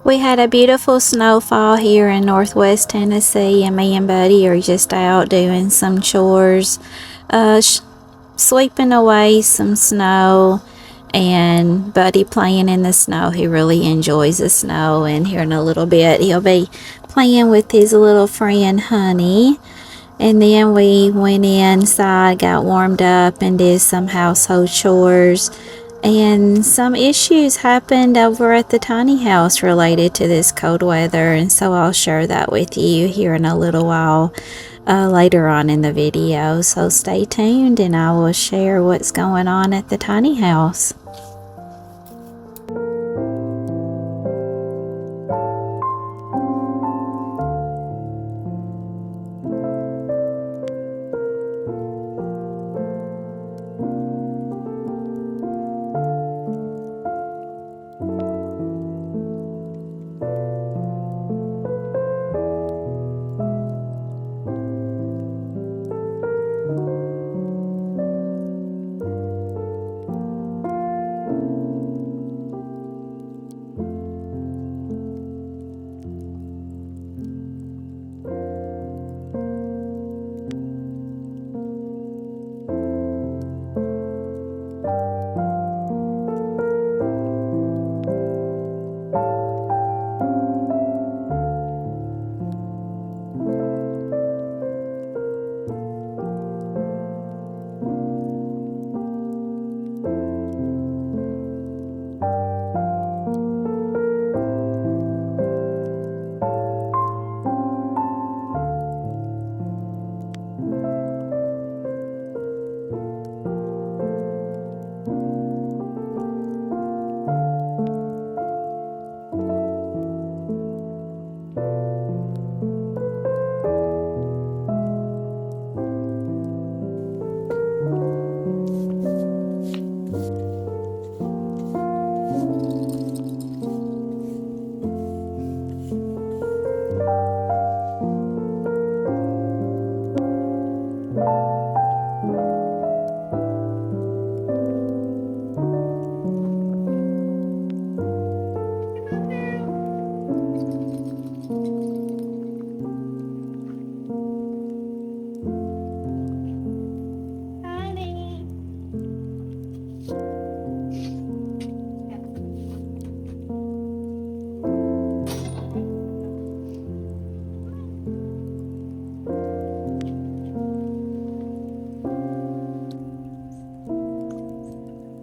We had a beautiful snowfall here in Northwest Tennessee, and me and Buddy are just out doing some chores, sweeping away some snow, and Buddy playing in the snow. He really enjoys the snow, and here in a little bit he'll be playing with his little friend Honey. And then we went inside, got warmed up, and did some household chores. And some issues happened over at the tiny house related to this cold weather, and so I'll share that with you here in a little while later on in the video. So stay tuned and I will share what's going on at the tiny house.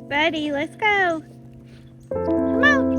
Buddy, let's go. Come on.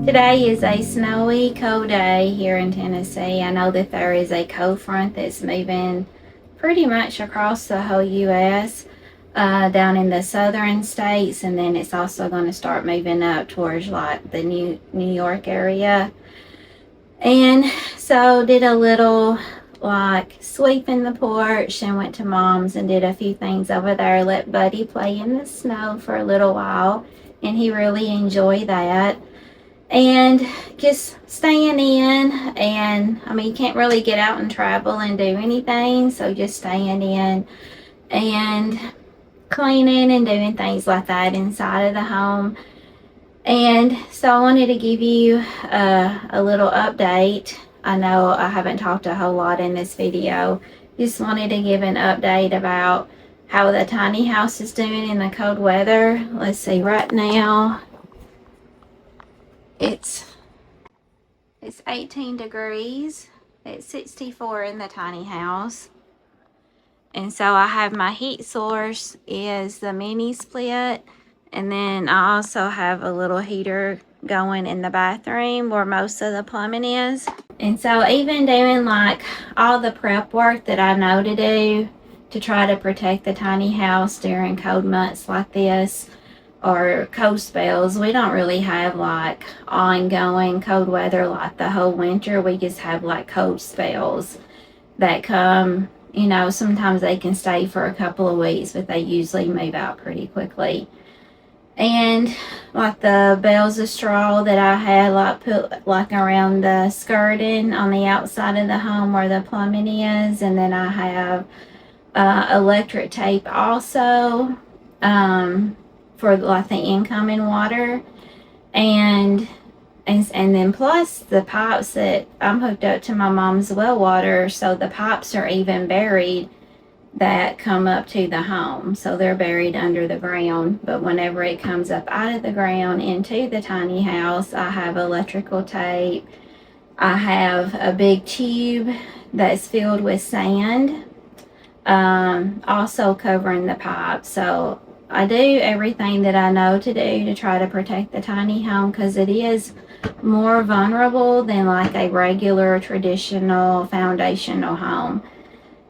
Today is a snowy, cold day here in Tennessee. I know that there is a cold front that's moving pretty much across the whole U.S. Down in the southern states, and then it's also going to start moving up towards like the New York area. And so did a little like sweep in the porch and went to Mom's and did a few things over there. Let Buddy play in the snow for a little while, and he really enjoyed that. And just staying in, and I mean, you can't really get out and travel and do anything, so just staying in and cleaning and doing things like that inside of the home. And so I wanted to give you a little update. I know I haven't talked a whole lot in this video. Just wanted to give an update about how the tiny house is doing in the cold weather. Let's see, right now it's 18 degrees. It's 64 in the tiny house. And so I have my heat source is the mini split. And then I also have a little heater going in the bathroom where most of the plumbing is. And so even doing like all the prep work that I know to do to try to protect the tiny house during cold months like this, or cold spells, we don't really have like ongoing cold weather like the whole winter. We just have like cold spells that come, you know, sometimes they can stay for a couple of weeks, but they usually move out pretty quickly. And like the bales of straw that I had like put like around the skirting on the outside of the home where the plumbing is, and then I have electric tape also for like the incoming water, and then plus the pipes that I'm hooked up to my mom's well water, so the pipes are even buried that come up to the home, so they're buried under the ground. But whenever it comes up out of the ground into the tiny house, I have electrical tape. I have a big tube that's filled with sand, also covering the pipe. So I do everything that I know to do to try to protect the tiny home, because it is more vulnerable than like a regular traditional foundational home.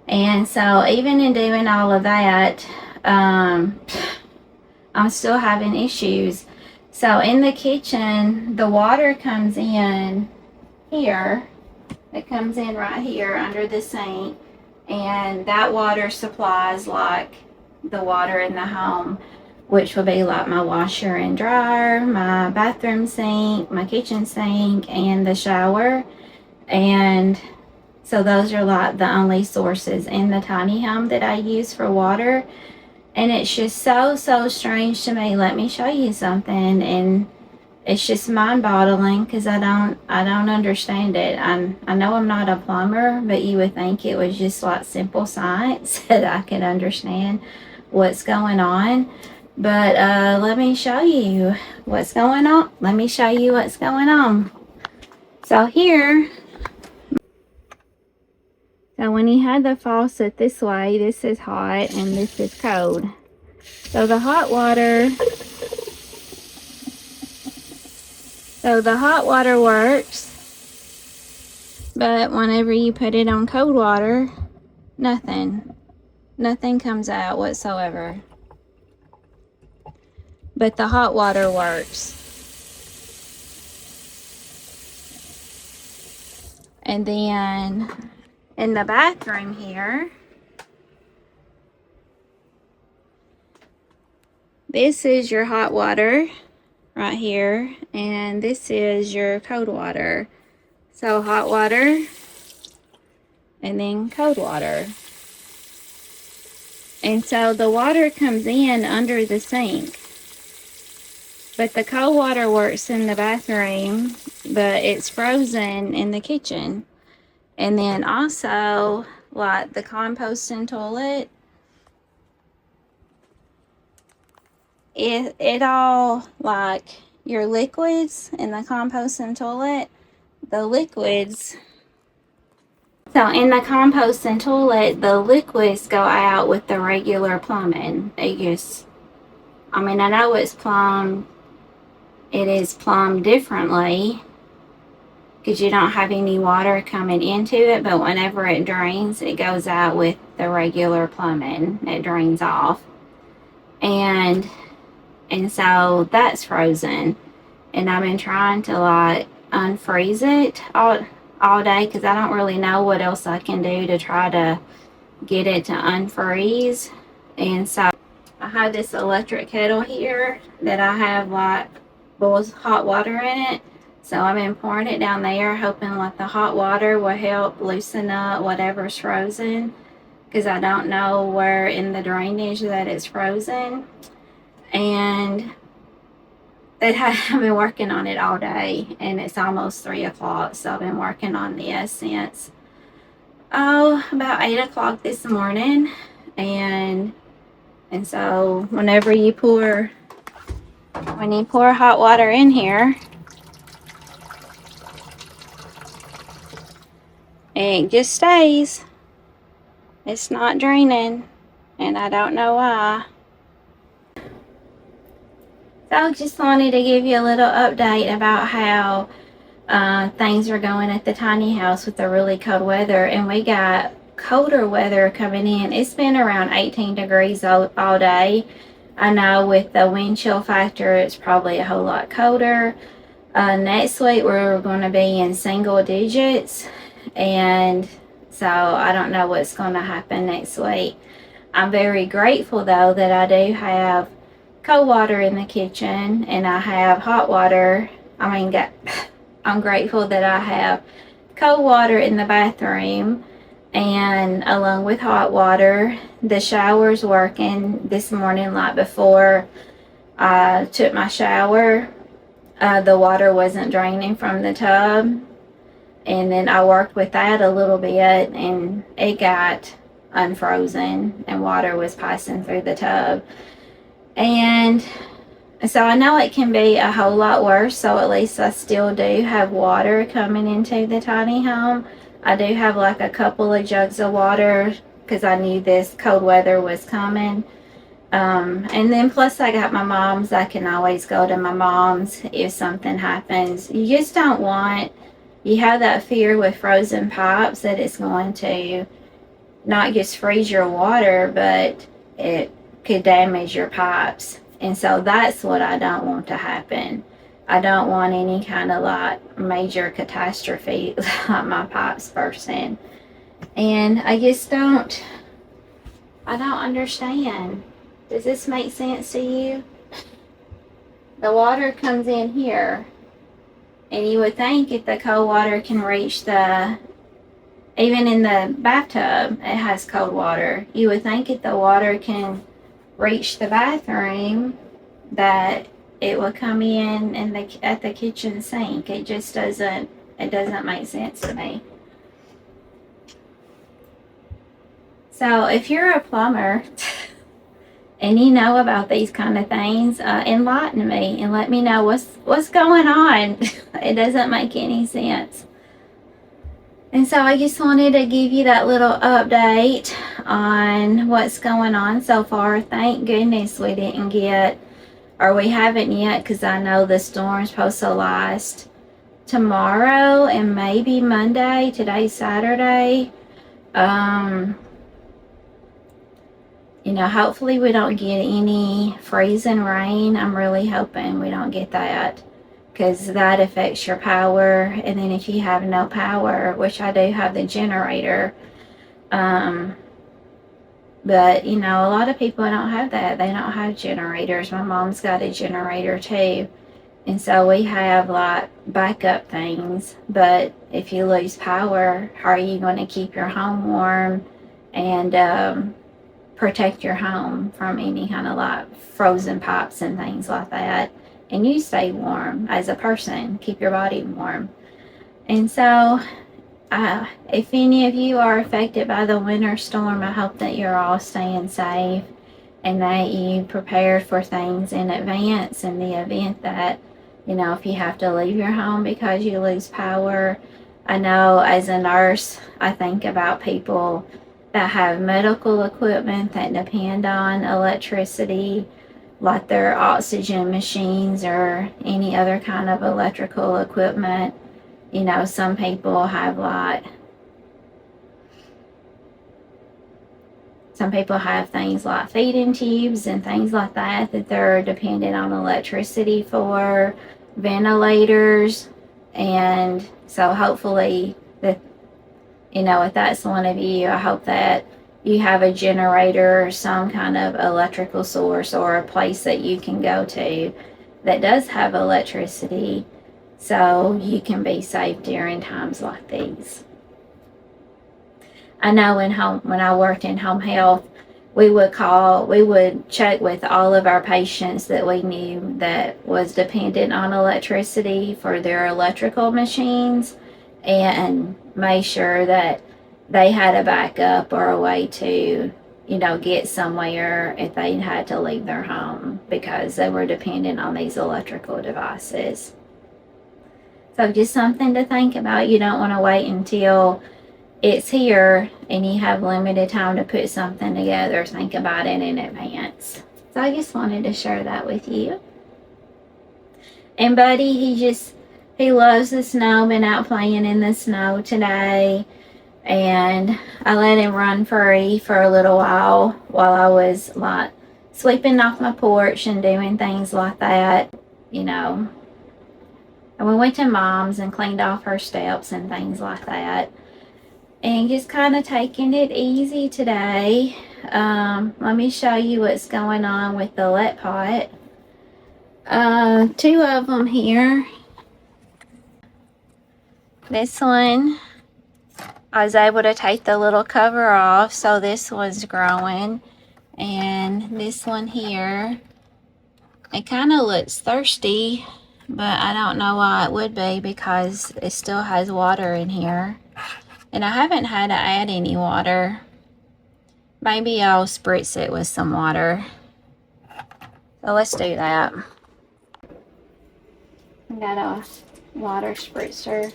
And so even in doing all of that, I'm still having issues. So in the kitchen, the water comes in here. It comes in right here under the sink, and that water supplies like the water in the home, which will be like my washer and dryer, my bathroom sink, my kitchen sink, and the shower. And so those are like the only sources in the tiny home that I use for water. And it's just so strange to me. Let me show you something, and it's just mind-boggling because I don't understand it. I know I'm not a plumber, but you would think it was just like simple science that I could understand. what's going on. But let me show you what's going on. Let me show you what's going on. So here, so when he had the faucet this way, this is hot and this is cold. So the hot water, works, but whenever you put it on cold water, nothing comes out whatsoever. But the hot water works. And then in the bathroom here, this is your hot water right here, and this is your cold water. So hot water and then cold water. And so the water comes in under the sink, but the cold water works in the bathroom, but it's frozen in the kitchen. And then also, like the composting toilet, it all, like your liquids in the composting toilet, the liquids, so in the composting toilet, the liquids go out with the regular plumbing. It just, I mean, I know it's plumbed, it is plumbed differently because you don't have any water coming into it, but whenever it drains, it goes out with the regular plumbing. It drains off. And so that's frozen. And I've been trying to like unfreeze it all day because I don't really know what else I can do to try to get it to unfreeze. And so I have this electric kettle here that I have like boils hot water in it. So I've been pouring it down there, hoping like the hot water will help loosen up whatever's frozen, because I don't know where in the drainage that it's frozen. And I've been working on it all day, and it's almost 3 o'clock, so I've been working on this since about 8 o'clock this morning. And so whenever you pour hot water in here, it just stays. It's not draining, and I don't know why. So just wanted to give you a little update about how things are going at the tiny house with the really cold weather. And we got colder weather coming in. It's been around 18 degrees all day. I know with the wind chill factor, it's probably a whole lot colder. Next week, we're going to be in single digits. And so I don't know what's going to happen next week. I'm very grateful, though, that I do have cold water in the kitchen and I have hot water. I'm grateful that I have cold water in the bathroom, and along with hot water, the shower's working this morning. Like before I took my shower, the water wasn't draining from the tub, and then I worked with that a little bit and it got unfrozen and water was passing through the tub. And so I know it can be a whole lot worse, so at least I still do have water coming into the tiny home. I do have like a couple of jugs of water because I knew this cold weather was coming. And then plus I got my mom's. I can always go to my mom's if something happens. You just don't want, you have that fear with frozen pipes that it's going to not just freeze your water, but it could damage your pipes. And so that's what I don't want to happen. I don't want any kind of like major catastrophe like my pipes bursting. And I just don't understand. Does this make sense to you? The water comes in here, and you would think if the cold water can reach even in the bathtub, it has cold water. You would think if the water can reach the bathroom that it will come in at the kitchen sink. It just doesn't make sense to me. So if you're a plumber and you know about these kind of things, enlighten me and let me know what's going on. It doesn't make any sense. And so I just wanted to give you that little update on what's going on so far. Thank goodness we didn't get, or we haven't yet, because I know the storm's supposed to last tomorrow and maybe Monday. Today's Saturday. Hopefully we don't get any freezing rain. I'm really hoping we don't get that, because that affects your power. And then if you have no power, which I do have the generator, but a lot of people don't have that. They don't have generators. My mom's got a generator too, and so we have like backup things. But if you lose power, how are you going to keep your home warm and protect your home from any kind of like frozen pipes and things like that? And you stay warm as a person, keep your body warm. And so if any of you are affected by the winter storm, I hope that you're all staying safe and that you prepared for things in advance in the event that, if you have to leave your home because you lose power. I know as a nurse, I think about people that have medical equipment that depend on electricity, like their oxygen machines or any other kind of electrical equipment. Some people have things like feeding tubes and things like that they're dependent on electricity for, ventilators. And so hopefully that, if that's one of you, I hope that you have a generator or some kind of electrical source or a place that you can go to that does have electricity, so you can be safe during times like these. I know when I worked in home health, we would check with all of our patients that we knew that was dependent on electricity for their electrical machines, and make sure that they had a backup or a way to, get somewhere if they had to leave their home because they were dependent on these electrical devices. So just something to think about. You don't want to wait until it's here and you have limited time to put something together. Think about it in advance. So I just wanted to share that with you. And Buddy, he loves the snow. Been out playing in the snow today, and I let him run free for a little while I was like sweeping off my porch and doing things like that, And we went to Mom's and cleaned off her steps and things like that. And just kind of taking it easy today. Let me show you what's going on with the let pot. Two of them here. This one, I was able to take the little cover off, so this one's growing. And this one here, it kind of looks thirsty, but I don't know why it would be because it still has water in here. And I haven't had to add any water. Maybe I'll spritz it with some water. So let's do that. I got a water spritzer.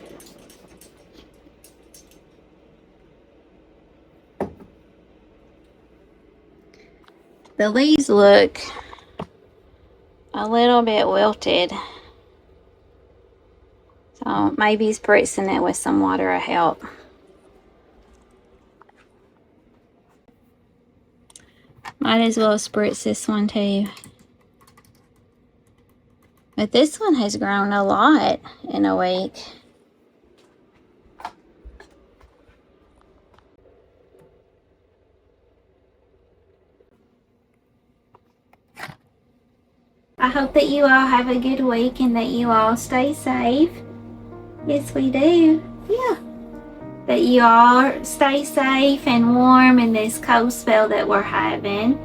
The leaves look a little bit wilted. So maybe spritzing it with some water will help. Might as well spritz this one too. But this one has grown a lot in a week. I hope that you all have a good week and that you all stay safe. Yes, we do. Yeah. That you all stay safe and warm in this cold spell that we're having.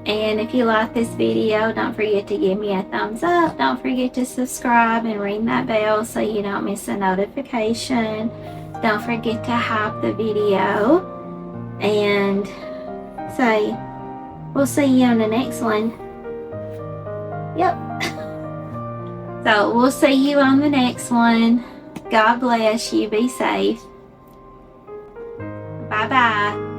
And if you like this video, don't forget to give me a thumbs up. Don't forget to subscribe and ring that bell so you don't miss a notification. Don't forget to hype the video and say, We'll see you on the next one. Yep. So we'll see you on the next one. God bless you. Be safe. Bye-bye.